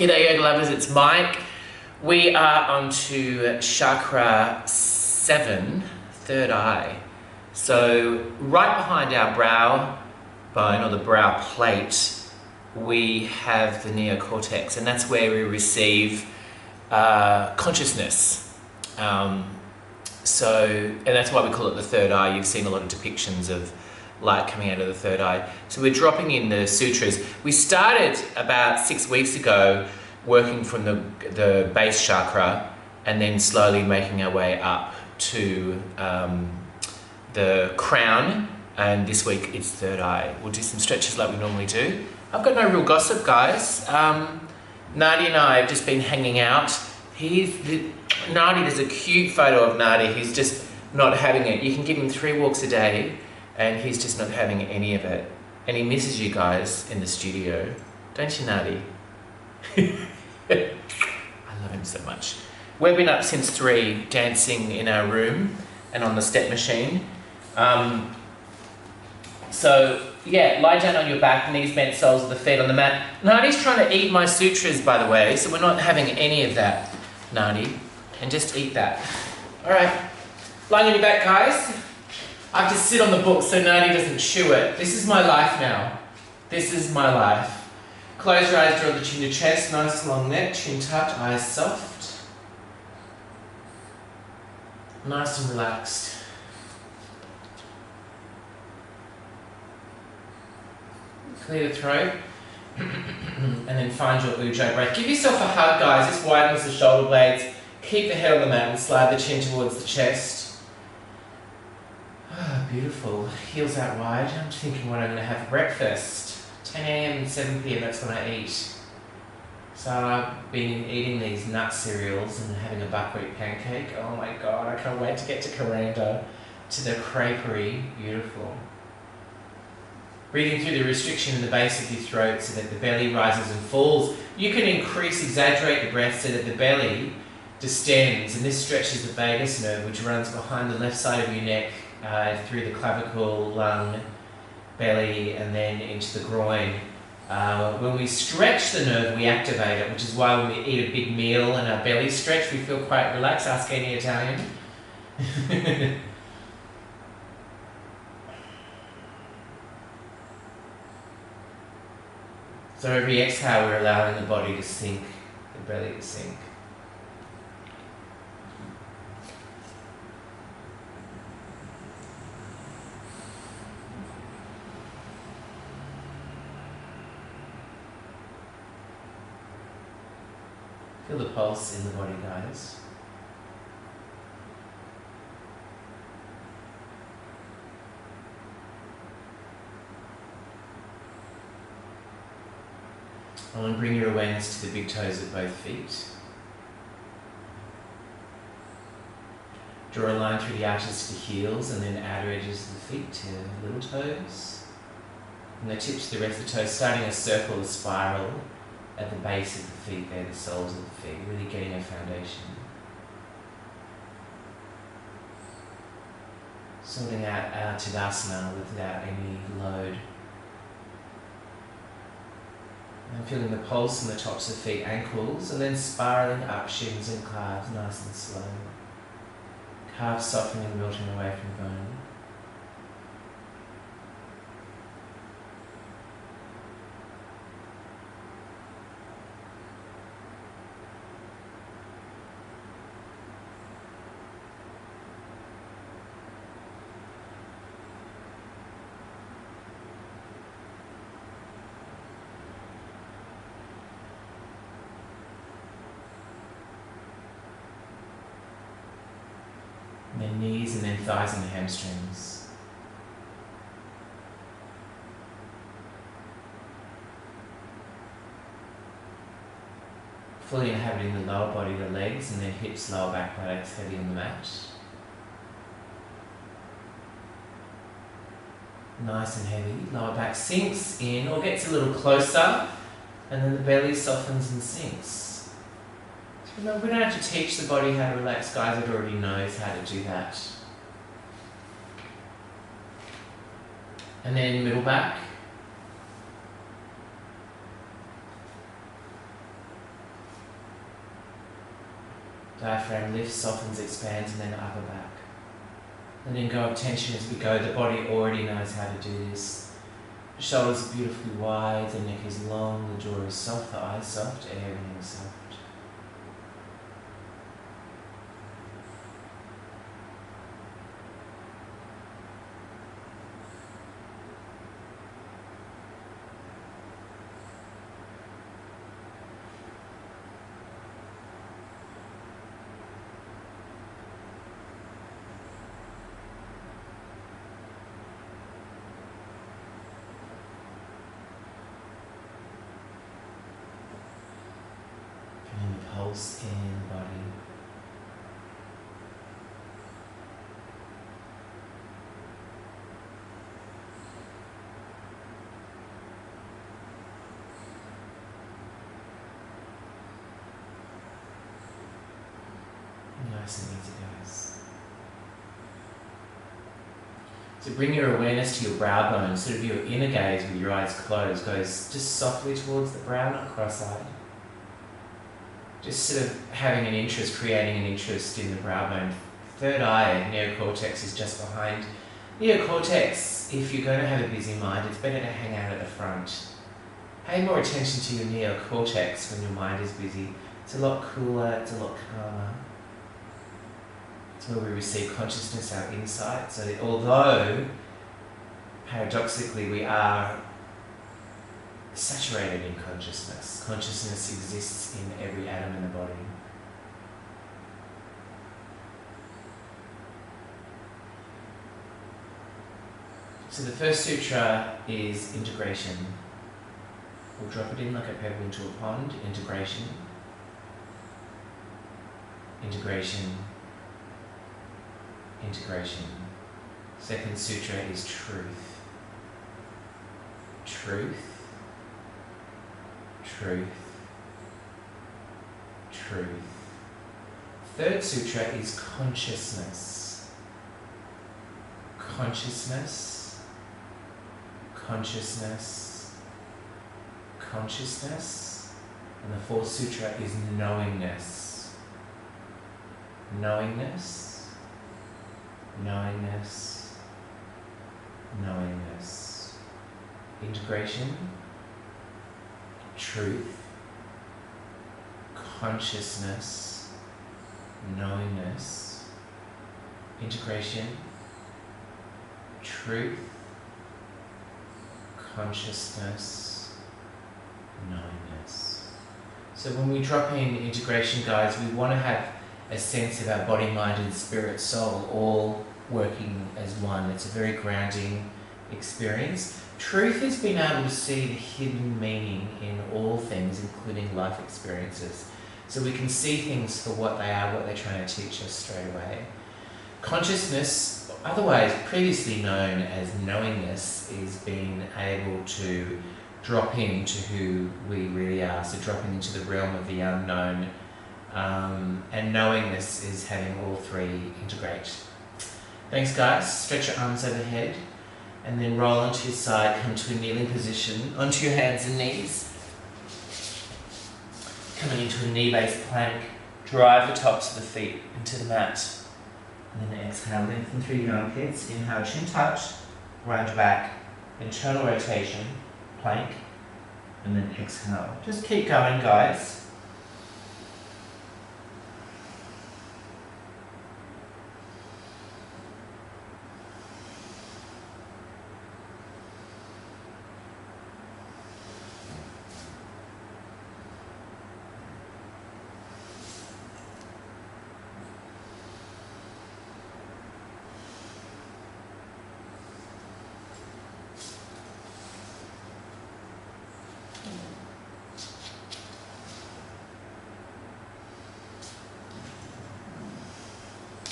G'day yoga lovers, it's Mike. We are on to chakra 7, third eye. So right behind our brow bone, or the brow plate, we have the neocortex, and that's where we receive consciousness. And that's why we call it the third eye. You've seen a lot of depictions of light coming out of the third eye. So we're dropping in the sutras. We started about 6 weeks ago working from the base chakra and then slowly making our way up to the crown, and this week it's third eye. We'll do some stretches like we normally do. I've got no real gossip, guys. Nadi and I have just been hanging out. Nadi, there's a cute photo of Nadi. He's just not having it. You can give him 3 walks a day and he's just not having any of it. And he misses you guys in the studio. Don't you, Nadi? I love him so much. We've been up since 3, dancing in our room and on the step machine. So yeah, lie down on your back, knees bent, soles of the feet on the mat. Nadi's trying to eat my sutras, by the way, so we're not having any of that, Nadi. And just eat that. All right, lying on your back, guys. I have to sit on the book so Nadi doesn't chew it. This is my life now. This is my life. Close your eyes, draw the chin to chest, nice long neck, chin tucked, eyes soft. Nice and relaxed. Clear the throat. And then find your ujjayi breath. Give yourself a hug, guys. This widens the shoulder blades. Keep the head on the mat and slide the chin towards the chest. Ah, beautiful. Heels out wide. I'm thinking what I'm going to have for breakfast. 10 a.m. and 7 p.m. that's when I eat. So I've been eating these nut cereals and having a buckwheat pancake. Oh my god, I can't wait to get to Karanda, to the creperie. Beautiful. Breathing through the restriction in the base of your throat so that the belly rises and falls. You can exaggerate the breath so that the belly distends, and this stretches the vagus nerve, which runs behind the left side of your neck, through the clavicle, lung, belly, and then into the groin. When we stretch the nerve, we activate it, which is why when we eat a big meal and our belly stretch, we feel quite relaxed. Ask any Italian. So every exhale, we're allowing the body to sink, the belly to sink. Feel the pulse in the body, guys. I want to bring your awareness to the big toes of both feet. Draw a line through the arches to the heels and then outer edges of the feet to little toes. And the tips to the rest of the toes, starting a circle, a spiral at the base of the feet there, the soles of the feet, really getting a foundation. Sorting out our Tadasana without any load. And feeling the pulse in the tops of feet, ankles, and then spiraling up, shins and calves, nice and slow. Calves softening and melting away from bone. And then knees, and then thighs and hamstrings. Fully inhabiting the lower body, the legs, and then hips, lower back, buttocks heavy on the mat. Nice and heavy. Lower back sinks in or gets a little closer, and then the belly softens and sinks. Remember, we don't have to teach the body how to relax, guys. It already knows how to do that. And then middle back. Diaphragm lifts, softens, expands, and then upper back. Letting go of tension as we go. The body already knows how to do this. The shoulders are beautifully wide, the neck is long, the jaw is soft, the eyes soft, everything is soft. Pulse in the body. Nice and easy, guys. So bring your awareness to your brow bone, sort of your inner gaze with your eyes closed, goes just softly towards the brow, not cross-eyed. Just sort of having an interest, creating an interest in the brow bone. Third eye, neocortex, is just behind. Neocortex, if you're going to have a busy mind, it's better to hang out at the front. Pay more attention to your neocortex when your mind is busy. It's a lot cooler, it's a lot calmer. It's where we receive consciousness, our insight. So although, paradoxically, we are saturated in consciousness. Consciousness exists in every atom in the body. So the first sutra is integration. We'll drop it in like a pebble into a pond. Integration. Integration. Integration. Second sutra is truth. Truth. Truth. Truth. Third sutra is consciousness. Consciousness. Consciousness. Consciousness. And the fourth sutra is knowingness. Knowingness. Knowingness. Knowingness. Integration. Truth, consciousness, knowingness, integration, truth, consciousness, knowingness. So when we drop in integration, guys, we want to have a sense of our body, mind and spirit, soul all working as one. It's a very grounding experience. Truth is being able to see the hidden meaning in all things, including life experiences. So we can see things for what they are, what they're trying to teach us straight away. Consciousness, otherwise previously known as knowingness, is being able to drop into who we really are, so dropping into the realm of the unknown. And knowingness is having all three integrate. Thanks, guys. Stretch your arms overhead. And then roll onto your side, come to a kneeling position, onto your hands and knees. Coming into a knee-based plank, drive the tops of the feet into the mat. And then exhale, lengthen through your armpits. Inhale, chin touch, round your back, internal rotation, plank, and then exhale. Just keep going, guys.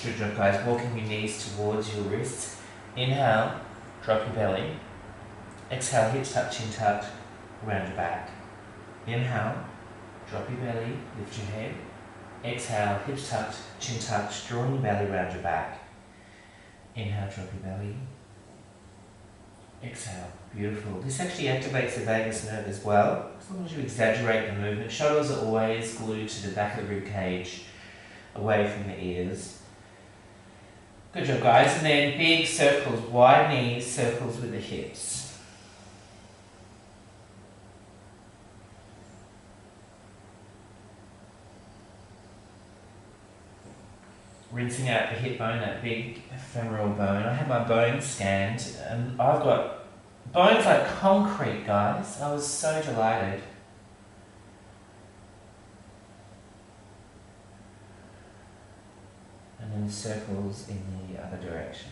Good job, guys. Walking your knees towards your wrists. Inhale, drop your belly. Exhale, hips tuck, chin tucked, round your back. Inhale, drop your belly, lift your head. Exhale, hips tucked, chin tucked, drawing your belly round your back. Inhale, drop your belly. Exhale, beautiful. This actually activates the vagus nerve as well, as long as you exaggerate the movement. Shoulders are always glued to the back of the rib cage. away from the ears. Good job, guys. And then big circles, wide knees, circles with the hips. Rinsing out the hip bone, that big femoral bone. I had my bones scanned and I've got bones like concrete, guys. I was so delighted. And then circles in the other direction.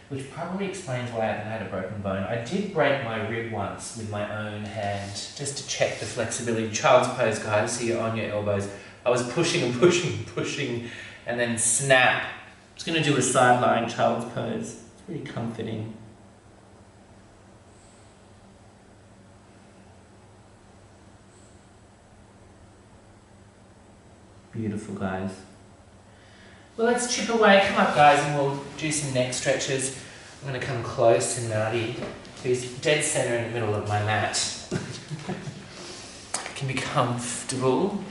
Which probably explains why I haven't had a broken bone. I did break my rib once with my own hand, just to check the flexibility. Child's pose, guys, so you're on your elbows. I was pushing and pushing and pushing, and then snap. I'm just going to do a side lying child's pose. It's pretty comforting. Beautiful, guys. Well, let's chip away. Come up, guys, and we'll do some neck stretches. I'm going to come close to Nadi, who's dead center in the middle of my mat. Can be comfortable.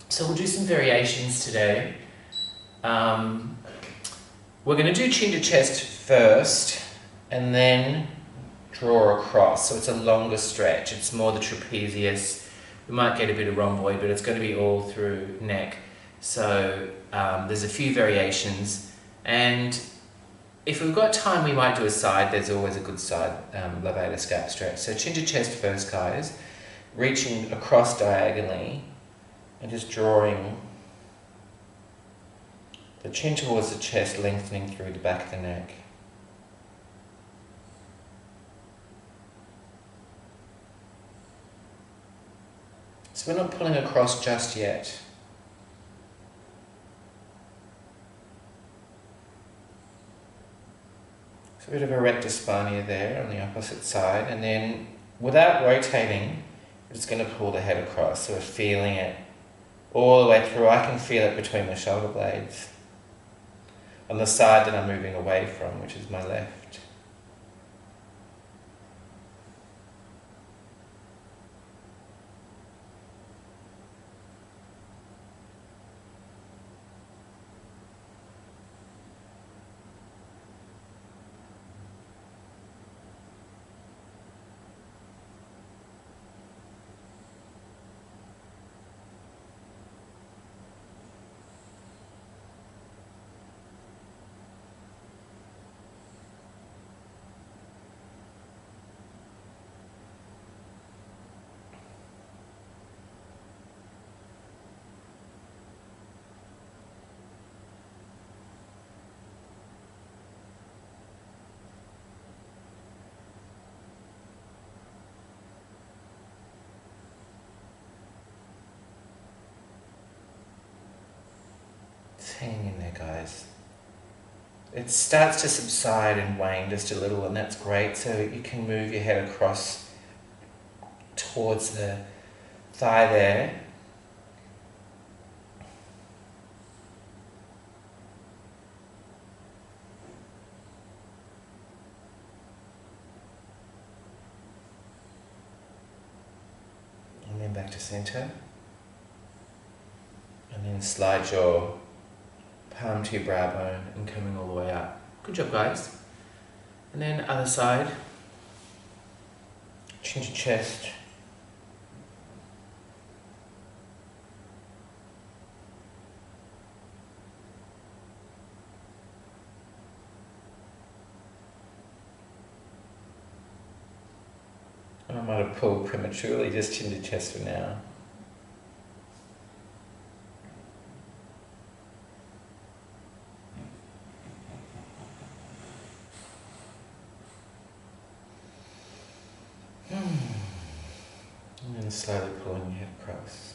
So we'll do some variations today. We're going to do chin to chest first, and then draw across. So it's a longer stretch. It's more the trapezius. We might get a bit of rhomboid, but it's going to be all through neck. So there's a few variations, and if we've got time we might do a side. There's always a good side levator scap stretch. So chin to chest first, guys, reaching across diagonally and just drawing the chin towards the chest, lengthening through the back of the neck. So we're not pulling across just yet. So a bit of a rectus spina there on the opposite side, and then without rotating, we're just going to pull the head across. So we're feeling it all the way through. I can feel it between the shoulder blades on the side that I'm moving away from, which is my left. Hang in there, guys. It starts to subside and wane just a little, and that's great. So you can move your head across towards the thigh there. And then back to center. And then slide your palm to your brow bone and coming all the way up. Good job, guys. And then other side. Chin to chest. I might have pulled prematurely, just chin to chest for now. And then slowly pulling your head across.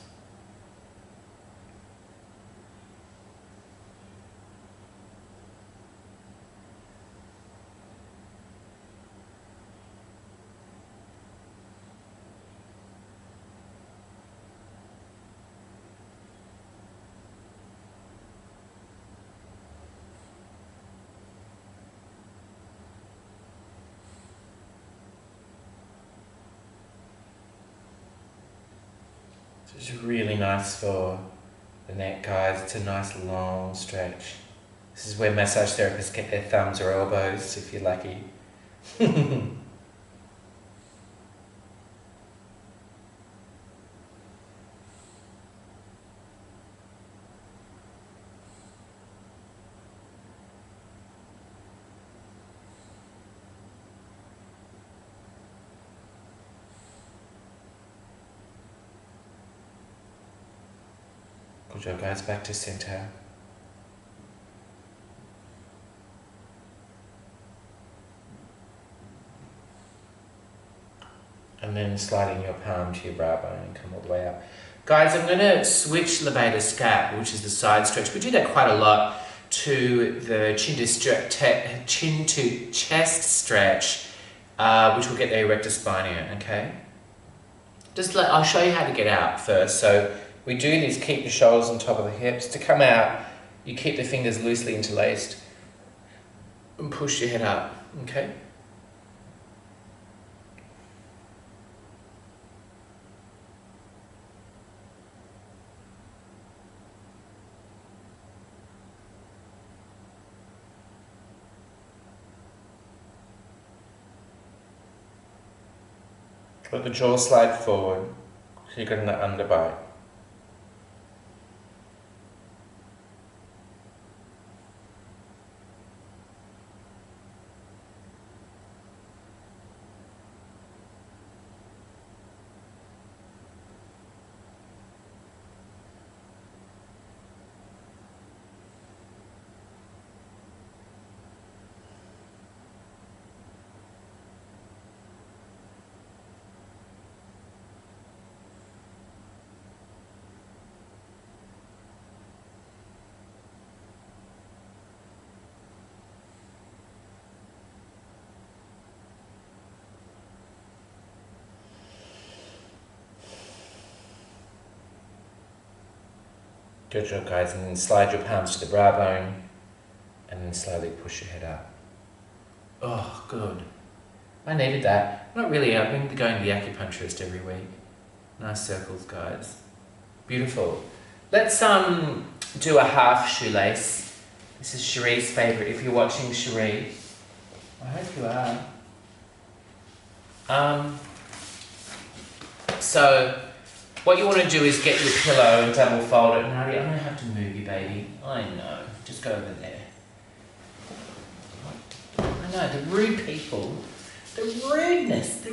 So It's really nice for the neck, guys. It's a nice long stretch. This is where massage therapists get their thumbs or elbows, if you're lucky. Good job, guys. Back to center. And then sliding your palm to your brow bone and come all the way up. Guys, I'm going to switch levator scap, which is the side stretch. We do that quite a lot, to the chin to chest stretch, which will get the erector spinae, okay? I'll show you how to get out first. So we do this, keep your shoulders on top of the hips. To come out, you keep the fingers loosely interlaced and push your head up, okay? Let the jaw slide forward, so you're getting the underbite. Good job, guys, and then slide your palms to the brow bone and then slowly push your head up. Oh, good. I needed that. Not really, I've been going to the acupuncturist every week. Nice circles, guys. Beautiful. Let's do a half shoelace. This is Cherie's favourite. If you're watching, Cherie, I hope you are. So what you want to do is get your pillow and double fold it. Nadia, I'm going to have to move you, baby. I know. Just go over there. I know, the rude people. The rudeness.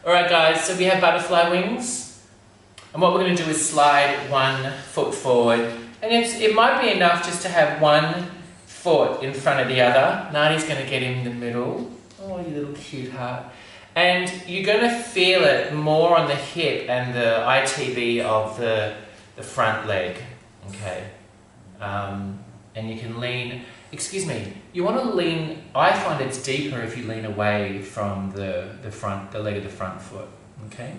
Alright, guys, so we have butterfly wings. And what we're going to do is slide one foot forward. And it might be enough just to have one foot in front of the other. Nadia's going to get in the middle. Oh, you little cute heart. And you're going to feel it more on the hip and the ITB of the front leg, okay? And you can lean, you want to lean, I find it's deeper if you lean away from the leg of the front foot, okay?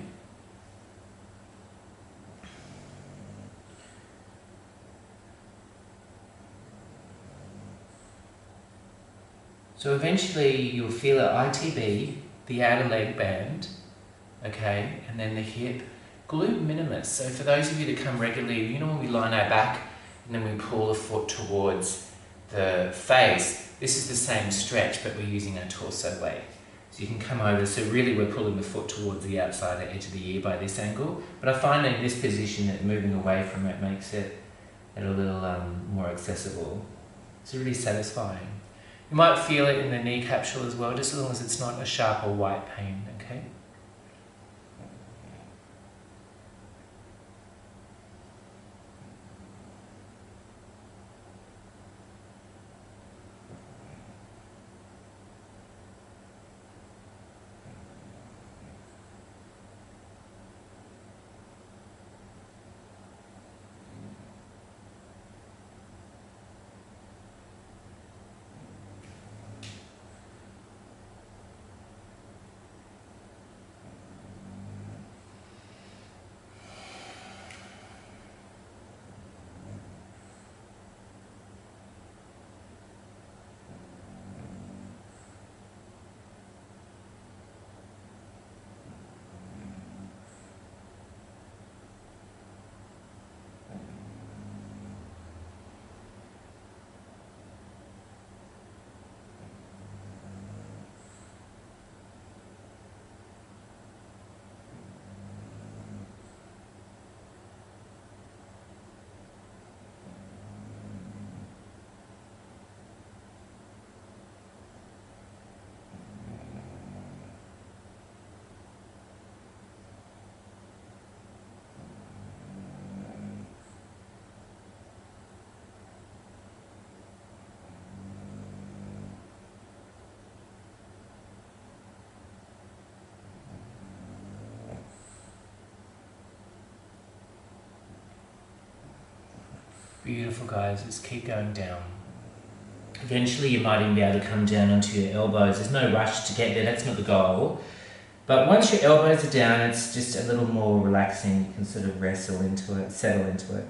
So eventually you'll feel it ITB, the outer leg band, okay, and then the hip, glute minimus. So for those of you that come regularly, you know when we line our back and then we pull the foot towards the face, this is the same stretch, but we're using our torso weight. So you can come over, so really we're pulling the foot towards the outside edge of the ear by this angle, but I find in this position that moving away from it makes it a little more accessible. It's really satisfying. You might feel it in the knee capsule as well, just as long as it's not a sharp or white pain, okay? Beautiful, guys. Just keep going down. Eventually you might even be able to come down onto your elbows. There's no rush to get there, that's not the goal. But once your elbows are down, it's just a little more relaxing. You can sort of wrestle into it, settle into it.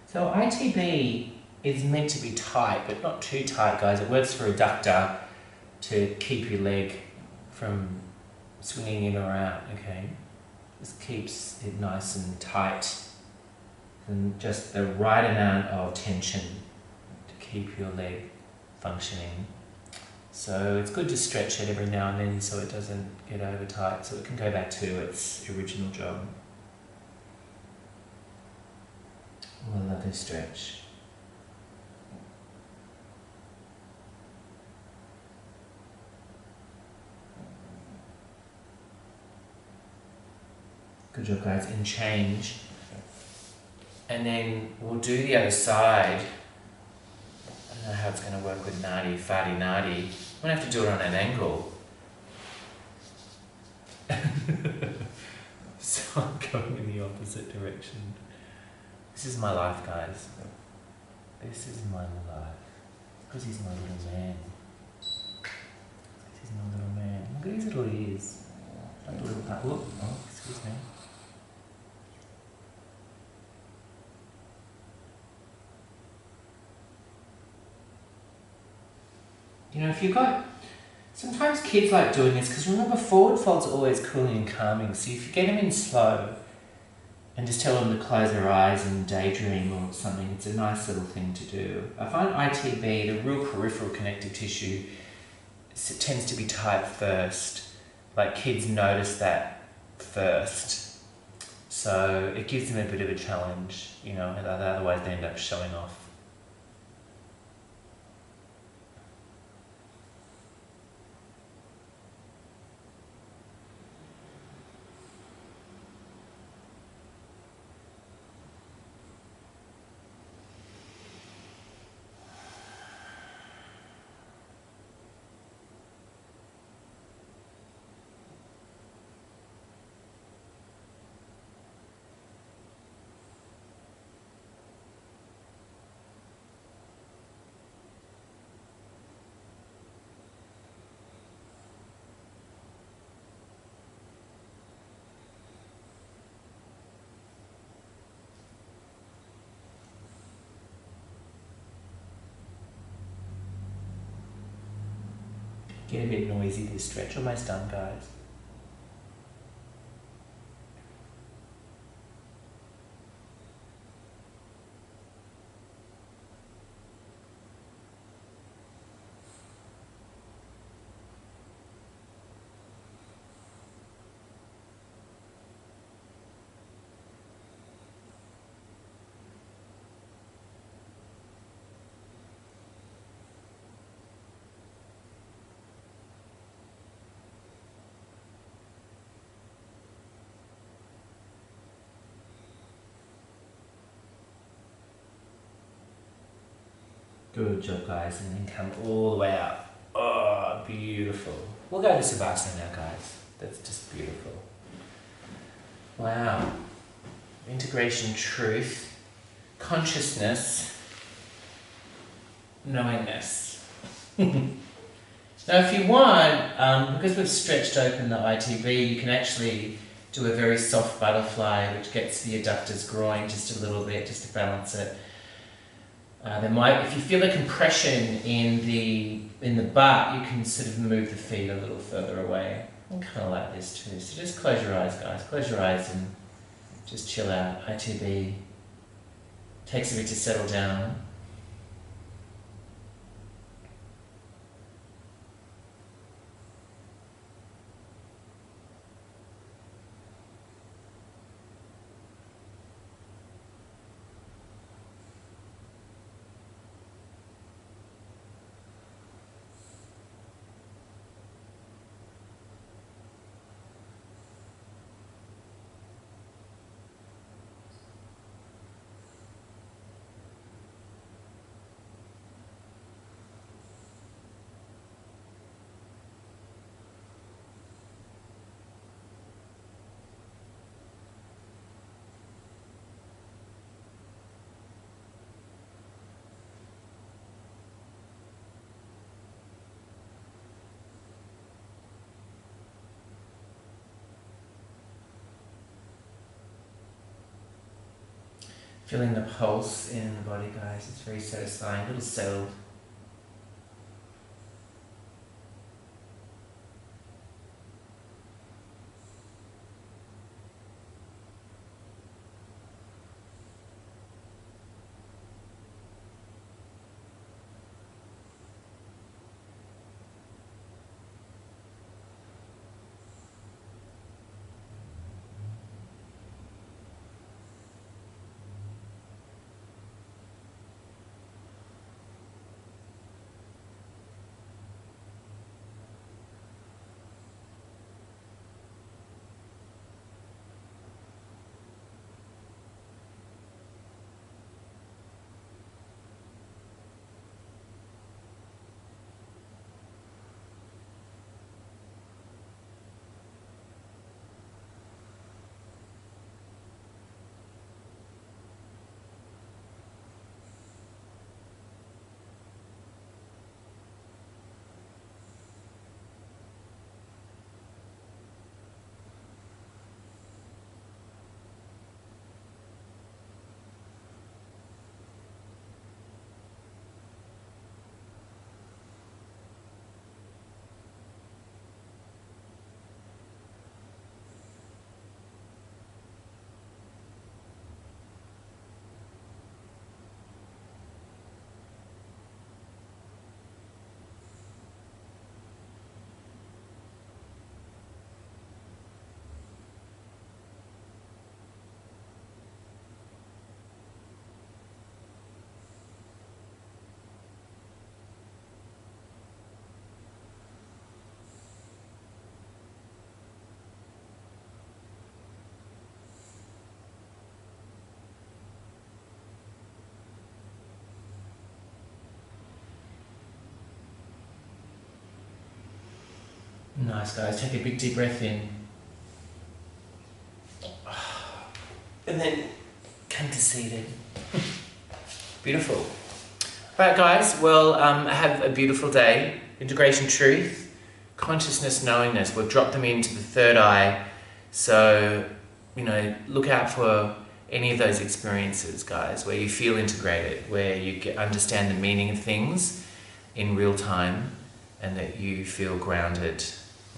So ITB is meant to be tight, but not too tight, guys. It works for adductor to keep your leg from swinging in or out, okay? Just keeps it nice and tight and just the right amount of tension to keep your leg functioning. So it's good to stretch it every now and then so it doesn't get over tight, so it can go back to its original job. Oh, a lovely stretch. Good job, guys. And change. And then we'll do the other side. I don't know how it's going to work with Nadi, Fadi Nadi. I'm going to have to do it on an angle. So I'm going in the opposite direction. This is my life, guys. This is my life. Because he's my little man. He's my little man. Look at his little ears. Like a little part. Whoop. Oh, excuse me. You know, if you've got... Sometimes kids like doing this, because remember, forward fold's always cooling and calming. So if you get them in slow, and just tell them to close their eyes and daydream or something, it's a nice little thing to do. I find ITB, the real peripheral connective tissue, it tends to be tight first. Like kids notice that first. So it gives them a bit of a challenge, you know, and otherwise they end up showing off. Get a bit noisy this stretch. Almost done, guys. Good job, guys, and then come all the way up. Oh, beautiful. We'll go to Savasana now, guys. That's just beautiful. Wow. Integration, truth, consciousness, knowingness. Now, if you want, because we've stretched open the ITB, you can actually do a very soft butterfly, which gets the adductors groin just a little bit, just to balance it. If you feel a compression in the butt, you can sort of move the feet a little further away. And kind of like this too. So just close your eyes, guys. Close your eyes and just chill out. ITB takes a bit to settle down. Feeling the pulse in the body, guys. It's very satisfying, a little settled. Nice, guys. Take a big deep breath in. And then come to seated. Beautiful. Right, guys. Well, have a beautiful day. Integration truth, consciousness, knowingness. We've dropped them into the third eye. So, look out for any of those experiences, guys, where you feel integrated, where you understand the meaning of things in real time, and that you feel grounded.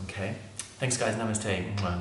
Okay? Thanks, guys. Namaste. Mwah.